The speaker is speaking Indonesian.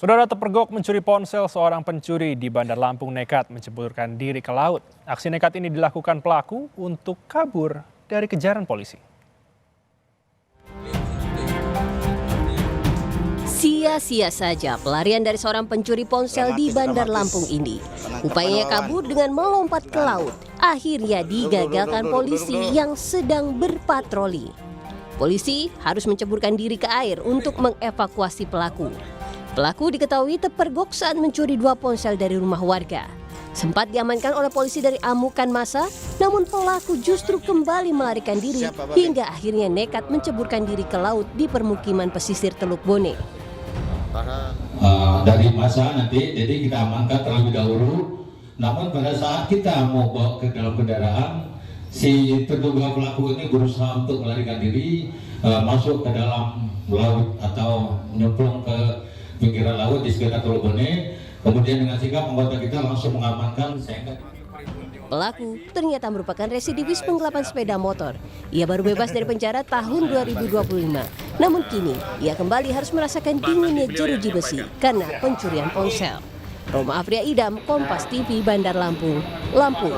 Saudara terpergok mencuri ponsel seorang pencuri di Bandar Lampung nekat menceburkan diri ke laut. Aksi nekat ini dilakukan pelaku untuk kabur dari kejaran polisi. Sia-sia saja pelarian dari seorang pencuri ponsel di Bandar Lampung ini. Upayanya kabur dengan melompat ke laut. Akhirnya digagalkan polisi yang sedang berpatroli. Polisi harus menceburkan diri ke air untuk mengevakuasi pelaku. Pelaku diketahui terpergok saat mencuri 2 ponsel dari rumah warga. Sempat diamankan oleh polisi dari amukan massa, namun pelaku justru kembali melarikan diri hingga akhirnya nekat menceburkan diri ke laut di permukiman pesisir Teluk Bone. Dari massa nanti, jadi kita amankan terlebih dahulu. Namun pada saat kita mau bawa ke dalam kendaraan, si terduga pelaku ini berusaha untuk melarikan diri, masuk ke dalam laut atau menyemplung ke pinggiran laut di sekitar Teluk Bone. Kemudian dengan sigap anggota kita langsung mengamankan sehingga pelaku ternyata merupakan residivis penggelapan sepeda motor. Ia baru bebas dari penjara tahun 2025. Namun kini ia kembali harus merasakan dinginnya jeruji besi karena pencurian ponsel. Roma Afria Idam, Kompas TV, Bandar Lampung, Lampung.